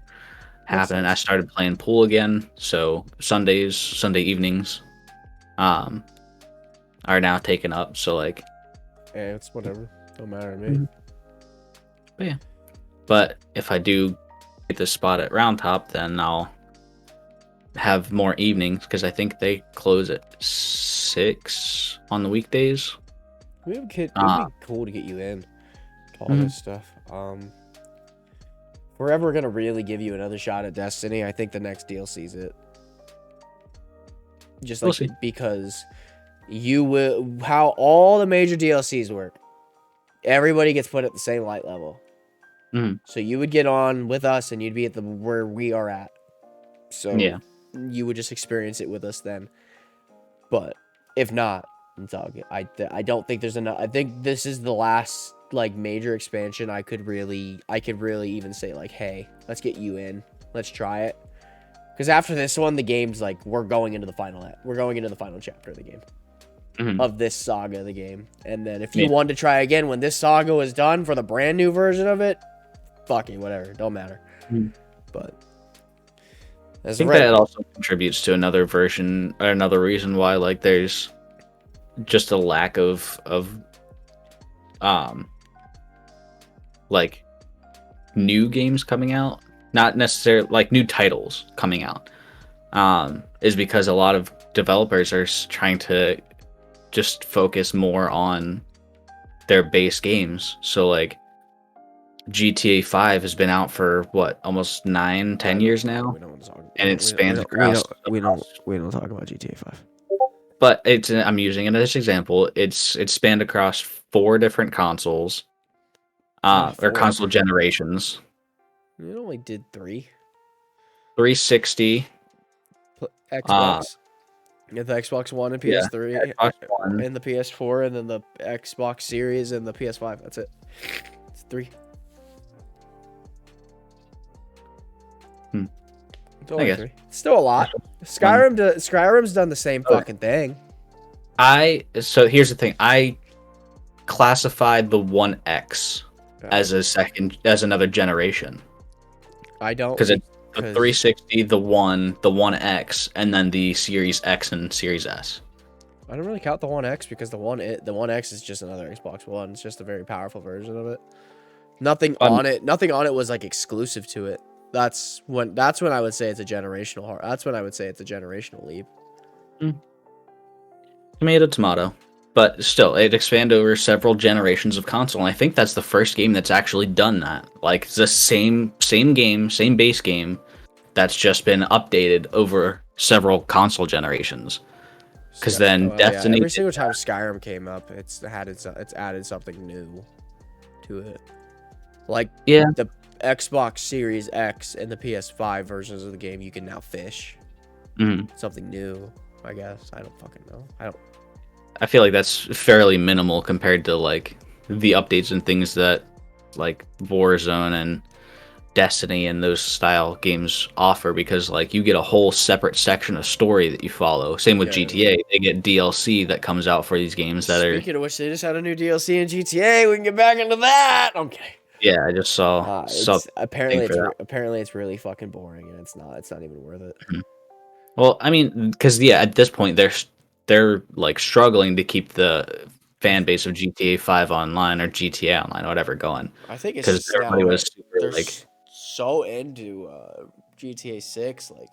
happening. I started playing pool again, so Sunday evenings, are now taken up. So like, yeah, it's whatever, don't matter to me. But if I do get this spot at Round Top, then I'll have more evenings because I think they close at 6 on the weekdays. It'd be cool to get you in to all this stuff. If we're ever gonna really give you another shot at Destiny, I think the next DLC's it. Just like because you will how all the major DLCs work. Everybody gets put at the same light level. So you would get on with us, and you'd be at where we are at. So you would just experience it with us then. But if not, it's all good. I don't think there's enough. I think this is the last like major expansion I could really even say like, hey, let's get you in, let's try it. Because after this one, the game's like we're going into the final chapter of the game. Of this saga of the game. And then if you want to try again when this saga was done for the brand new version of it, fuck it, whatever, don't matter. But I think that also contributes to another reason why like there's just a lack of like new games coming out, not necessarily like new titles coming out, is because a lot of developers are trying to just focus more on their base games. So like GTA 5 has been out for what, almost 9-10 years now, and it spans across. We don't talk about GTA 5. But I'm using it as an example. It's spanned across 4 different consoles, or console generations. It only did 3. 360, Xbox. You have the Xbox One and PS3, Xbox One, and the PS4, and then the Xbox Series and the PS5. That's it. It's 3. It's only 3. It's still a lot. Skyrim's done the same fucking thing. So here's the thing. I classified the 1X as another generation. I don't, because it's the 360, the 1X, and then the Series X and Series S. I don't really count the 1X because the 1X is just another Xbox One. It's just a very powerful version of it. Nothing on it was like exclusive to it. That's when I would say it's a generational. That's when I would say it's a generational leap. Tomato. But still, it expanded over several generations of console, and I think that's the first game that's actually done that. Like, it's the same game, same base game, that's just been updated over several console generations. Because then Destiny... every single time Skyrim came up, it's added something new to it. Like, the Xbox Series X and the PS5 versions of the game, you can now fish. Something new, I guess. I don't fucking know. I feel like that's fairly minimal compared to, like, the updates and things that, like, Warzone and Destiny and those style games offer, because, like, you get a whole separate section of story that you follow. Same with GTA. They get DLC that comes out for these games that are... Speaking of which, they just had a new DLC in GTA. We can get back into that. Okay. Yeah, I just saw... apparently it's really fucking boring, and it's not even worth it. Well, I mean, because, at this point, they're like struggling to keep the fan base of GTA 5 online or GTA Online or whatever going. I think it's because everybody was super, like, so into GTA 6. Like,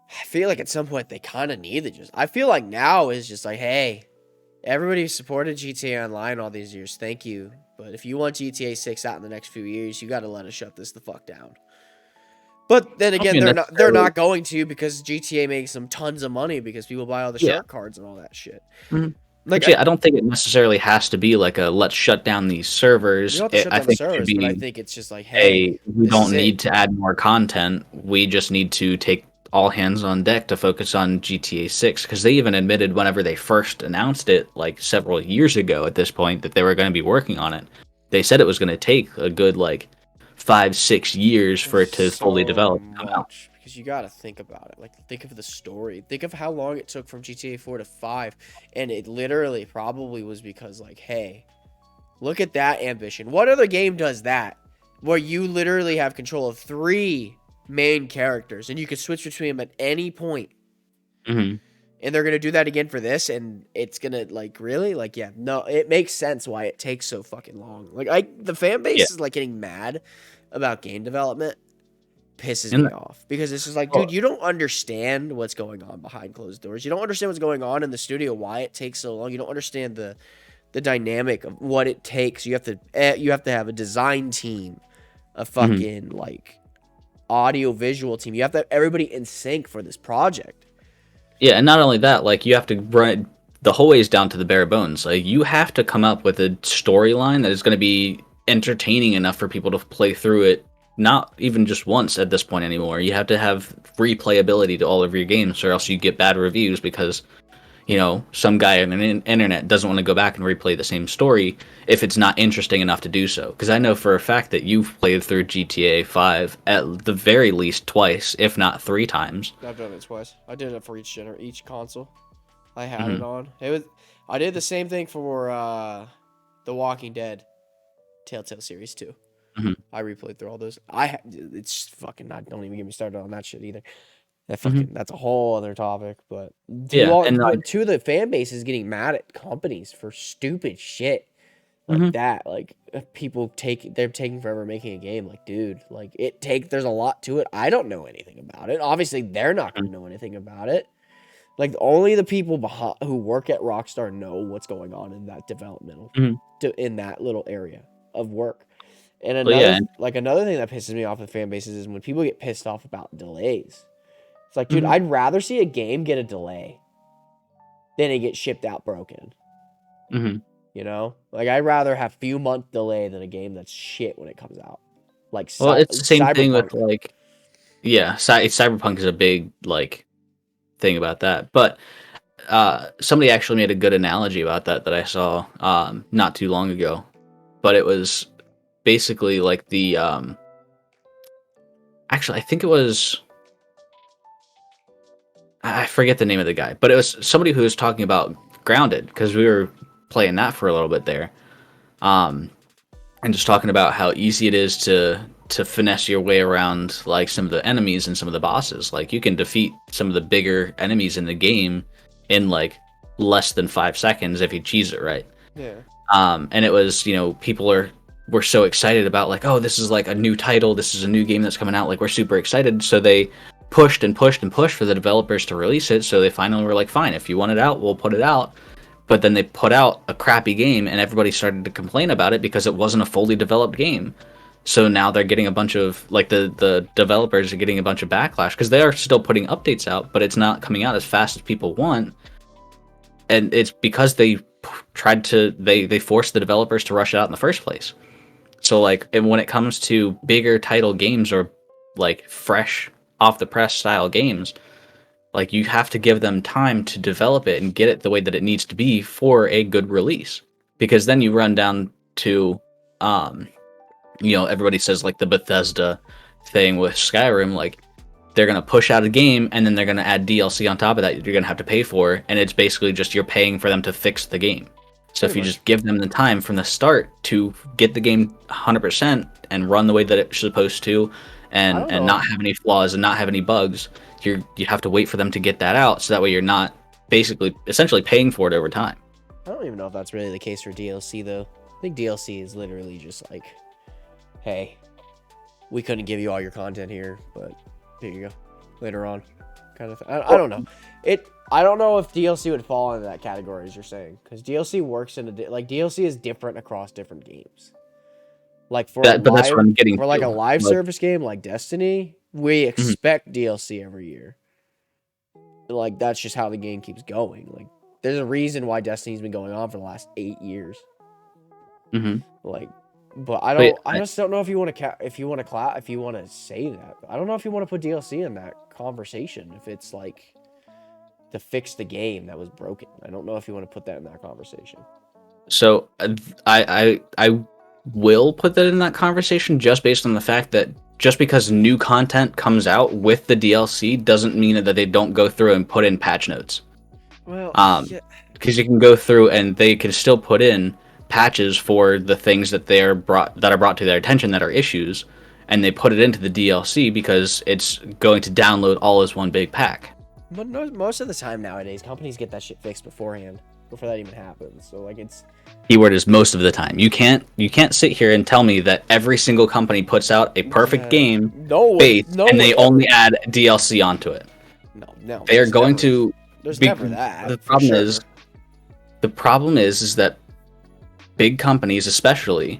I feel like at some point they kind of need to just... I feel like now is just like, hey, everybody supported GTA Online all these years. Thank you. But if you want GTA 6 out in the next few years, you got to let us shut this the fuck down. But then again, they're not going to, because GTA makes them tons of money because people buy all the shark cards and all that shit. Like, I don't think it necessarily has to be like a let's shut down these servers. I think it's just like, hey, we don't need to add more content. We just need to take all hands on deck to focus on GTA 6, because they even admitted whenever they first announced it, like several years ago at this point, that they were going to be working on it. They said it was going to take a good, like, 5-6 years for it to fully develop and come out. Because you got to think about it. Like, think of the story. Think of how long it took from GTA 4 to 5. And it literally probably was because, like, hey, look at that ambition. What other game does that? Where you literally have control of 3 main characters and you can switch between them at any point. And they're going to do that again for this, and it's going to, like, really? Like, yeah, no, it makes sense why it takes so fucking long. Like, the fan base is, like, getting mad about game development. Pisses me off, because it's just like, dude, you don't understand what's going on behind closed doors. You don't understand what's going on in the studio, why it takes so long. You don't understand the dynamic of what it takes. You have to have a design team, a fucking like audio visual team. You have to have everybody in sync for this project. Yeah, and not only that, like, you have to run the whole ways down to the bare bones. Like, you have to come up with a storyline that is going to be entertaining enough for people to play through it. Not even just once at this point anymore. You have to have replayability to all of your games, or else you get bad reviews because, you know, some guy on the internet doesn't want to go back and replay the same story if it's not interesting enough to do so. Because I know for a fact that you've played through GTA 5 at the very least twice, if not 3 times. I've done it twice. I did it for each console. I had it on. I did the same thing for The Walking Dead Telltale Series 2. I replayed through all those. It's fucking not. Don't even get me started on that shit either. That's a whole other topic. But to the fan base is getting mad at companies for stupid shit like that. Like, people they're taking forever making a game. Like, dude, like, there's a lot to it. I don't know anything about it. Obviously, they're not gonna know anything about it. Like, only the people who work at Rockstar know what's going on in that developmental in that little area of work. And another thing that pisses me off with fan bases is when people get pissed off about delays. It's like, dude, I'd rather see a game get a delay than it get shipped out broken. You know? Like, I'd rather have few month delay than a game that's shit when it comes out. Like, it's the same thing with, like, Cyberpunk is a big, like, thing about that. But somebody actually made a good analogy about that I saw not too long ago. But it was basically like the actually, I think it was, I forget the name of the guy, but it was somebody who was talking about Grounded, because we were playing that for a little bit there, and just talking about how easy it is to finesse your way around, like, some of the enemies and some of the bosses. Like, you can defeat some of the bigger enemies in the game in, like, less than 5 seconds if you cheese it right. Yeah. And it was, you know, people were so excited about, like, oh, this is like a new title, this is a new game that's coming out, like, we're super excited. So they pushed and pushed and pushed for the developers to release it. So they finally were like, fine, if you want it out, we'll put it out. but then they put out a crappy game and everybody started to complain about it because it wasn't a fully developed game. So now they're getting a bunch of, like, the developers are getting a bunch of backlash because they are still putting updates out, but it's not coming out as fast as people want. And it's because they they forced the developers to rush it out in the first place. So, like, and when it comes to bigger title games or like fresh off the press style games, like, you have to give them time to develop it and get it the way that it needs to be for a good release. Because then you run down to, everybody says, like, the Bethesda thing with Skyrim, like, they're going to push out a game and then they're going to add DLC on top of that you're going to have to pay for, and it's basically just you're paying for them to fix the game. So if you just give them the time from the start to get the game 100% and run the way that it's supposed to, and not have any flaws and not have any bugs, you have to wait for them to get that out, so that way you're not essentially paying for it over time. I don't even know if that's really the case for DLC, though. I think DLC is literally just like, hey, we couldn't give you all your content here, but here you go, later on, kind of thing. I don't know. I don't know if DLC would fall into that category, as you're saying, because DLC works DLC is different across different games. Like for that's what I'm getting for like a live service game like Destiny, we expect DLC every year. Like, that's just how the game keeps going. Like, there's a reason why Destiny's been going on for the last 8 years. Like, but I just don't know if you want to say that. I don't know if you want to put DLC in that conversation. If it's like to fix the game that was broken, I don't know if you want to put that in that conversation. So I will put that in that conversation, just based on the fact that just because new content comes out with the DLC doesn't mean that they don't go through and put in patch notes. Well, because you can go through and they can still put in patches for the things that are brought to their attention that are issues, and they put it into the DLC because it's going to download all as one big pack. But most of the time nowadays, companies get that shit fixed beforehand, before that even happens. So, like, it's... Keyword is most of the time. You can't sit here and tell me that every single company puts out a perfect game and they only add DLC onto it. No. They are going to... There's never that. The problem is that big companies especially,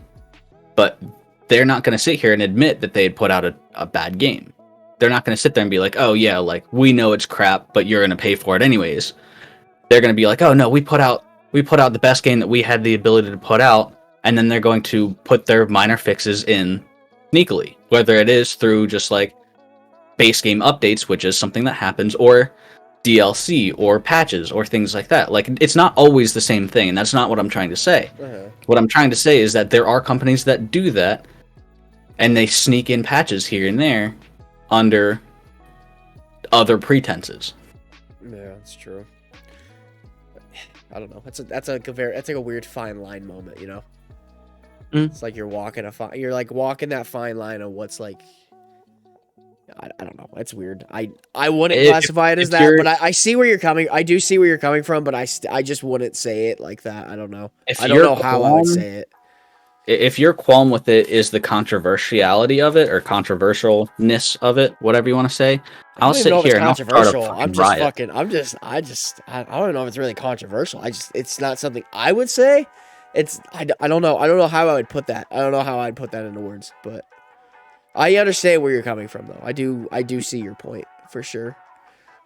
but they're not going to sit here and admit that they had put out a bad game. They're not going to sit there and be like, oh yeah, like, we know it's crap, but you're going to pay for it anyways. They're going to be like, oh no, we put out the best game that we had the ability to put out, and then they're going to put their minor fixes in sneakily, whether it is through just like base game updates, which is something that happens, or DLC or patches or things like that. Like, it's not always the same thing, and that's not what I'm trying to say. What I'm trying to say is that there are companies that do that, and they sneak in patches here and there under other pretenses. Yeah, that's true. I don't know. That's like a weird fine line moment, you know. It's like you're walking that fine line of what's like. I don't know. It's weird. I wouldn't classify it as that, but I see where you're coming. I do see where you're coming from, but I just wouldn't say it like that. I don't know. I don't know how I would say it. If your qualm with it is the controversiality of it or controversialness of it, whatever you want to say, I'll sit here and I'll start a fucking riot. I don't know if it's really controversial. It's not something I would say. I don't know. I don't know how I would put that. I don't know how I'd put that into words, but I understand where you're coming from, though. I do see your point for sure.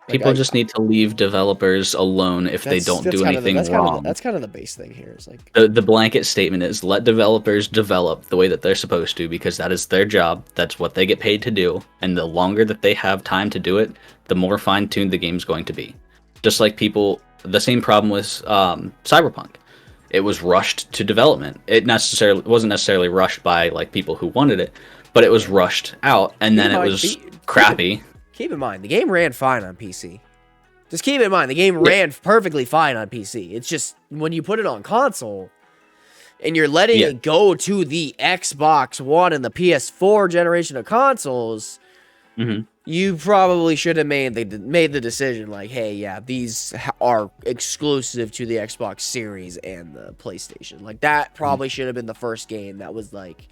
People just need to leave developers alone if they don't do anything wrong. That's kind of the base thing here. Is like the blanket statement is let developers develop the way that they're supposed to, because that is their job. That's what they get paid to do. And the longer that they have time to do it, the more fine-tuned the game's going to be. Just like the same problem with Cyberpunk. It was rushed to development. It wasn't necessarily rushed by like people who wanted it, but it was rushed out, and then it was crappy. Keep in mind, the game ran fine on PC. Just keep in mind, the game ran perfectly fine on PC. It's just, when you put it on console, and you're letting it go to the Xbox One and the PS4 generation of consoles, you probably should have made the decision, like, hey, yeah, these are exclusive to the Xbox Series and the PlayStation. Like, that probably should have been the first game that was like,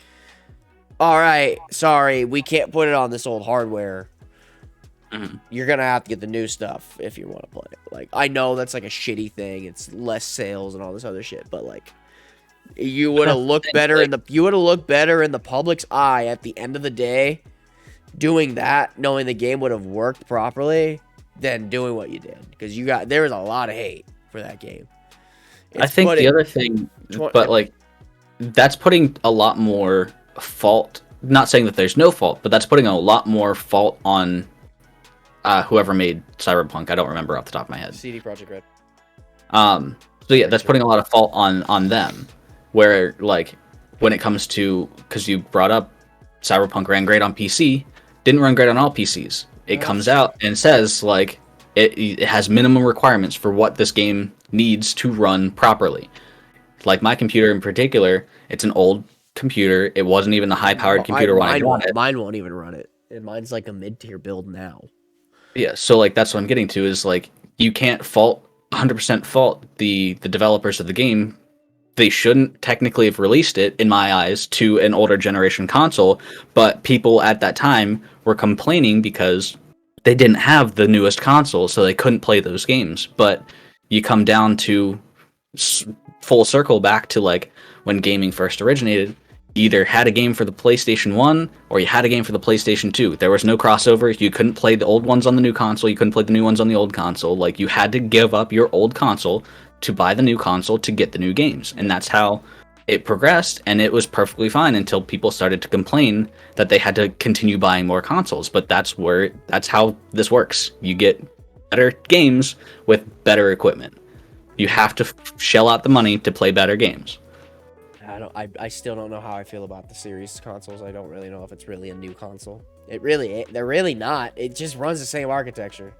all right, sorry, we can't put it on this old hardware. you're gonna have to get the new stuff if you want to play it. Like, I know that's like a shitty thing. It's less sales and all this other shit, but like, you would have looked better in the public's eye at the end of the day, doing that, knowing the game would have worked properly, than doing what you did, because there was a lot of hate for that game. I think the other thing, but like, that's putting a lot more fault. Not saying that there's no fault, but that's putting a lot more fault on whoever made Cyberpunk. I don't remember off the top of my head. CD Projekt Red. So yeah, that's putting a lot of fault on them. Where like when it comes to, because you brought up Cyberpunk ran great on PC, didn't run great on all PCs. It comes out and says like it has minimum requirements for what this game needs to run properly. Like my computer in particular, it's an old computer. It wasn't even the high-powered computer when I got it. Mine won't even run it, and mine's like a mid-tier build now. Yeah, so like that's what I'm getting to, is like you can't 100% fault the developers of the game. They shouldn't technically have released it, in my eyes, to an older generation console, but people at that time were complaining because they didn't have the newest console, so they couldn't play those games. But you come down to full circle back to like when gaming first originated. You either had a game for the PlayStation 1 or you had a game for the PlayStation 2. There was no crossover. You couldn't play the old ones on the new console. You couldn't play the new ones on the old console. Like, you had to give up your old console to buy the new console to get the new games. And that's how it progressed, and it was perfectly fine until people started to complain that they had to continue buying more consoles. But that's how this works. You get better games with better equipment. You have to shell out the money to play better games. I still don't know how I feel about the series consoles. I don't really know if it's really a new console. They're really not. It just runs the same architecture.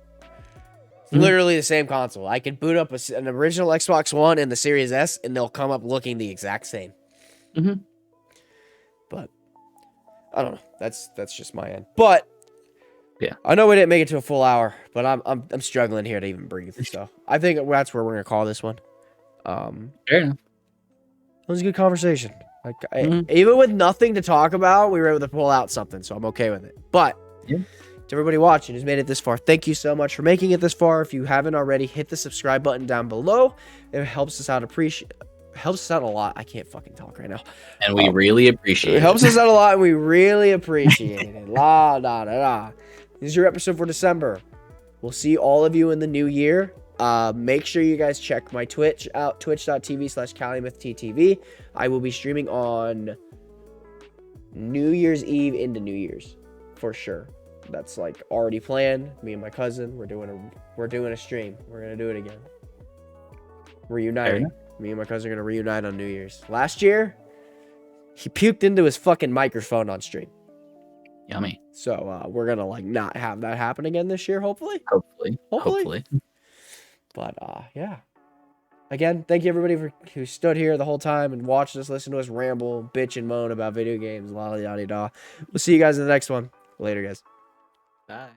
It's literally the same console. I can boot up an original Xbox One and the Series S, and they'll come up looking the exact same. But I don't know. That's just my end. But yeah, I know we didn't make it to a full hour, but I'm struggling here to even breathe. So I think that's where we're gonna call this one. Fair enough. It was a good conversation. Like, even with nothing to talk about, we were able to pull out something, so I'm okay with it. But to everybody watching who's made it this far, thank you so much for making it this far. If you haven't already, hit the subscribe button down below. It helps us out a lot. I can't fucking talk right now. And we really appreciate it. It helps us out a lot, and we really appreciate it. This is your episode for December. We'll see all of you in the new year. Make sure you guys check my Twitch out, twitch.tv/CalumetTTV. I will be streaming on New Year's Eve into New Year's for sure. That's like already planned. Me and my cousin, we're doing a stream. We're gonna do it again. Reuniting. Me and my cousin are gonna reunite on New Year's. Last year, he puked into his fucking microphone on stream. Yummy. So we're gonna like not have that happen again this year, hopefully. Hopefully. But yeah. Again, thank you everybody who stood here the whole time and watched us, listen to us ramble, bitch and moan about video games, la da da da. We'll see you guys in the next one. Later, guys. Bye.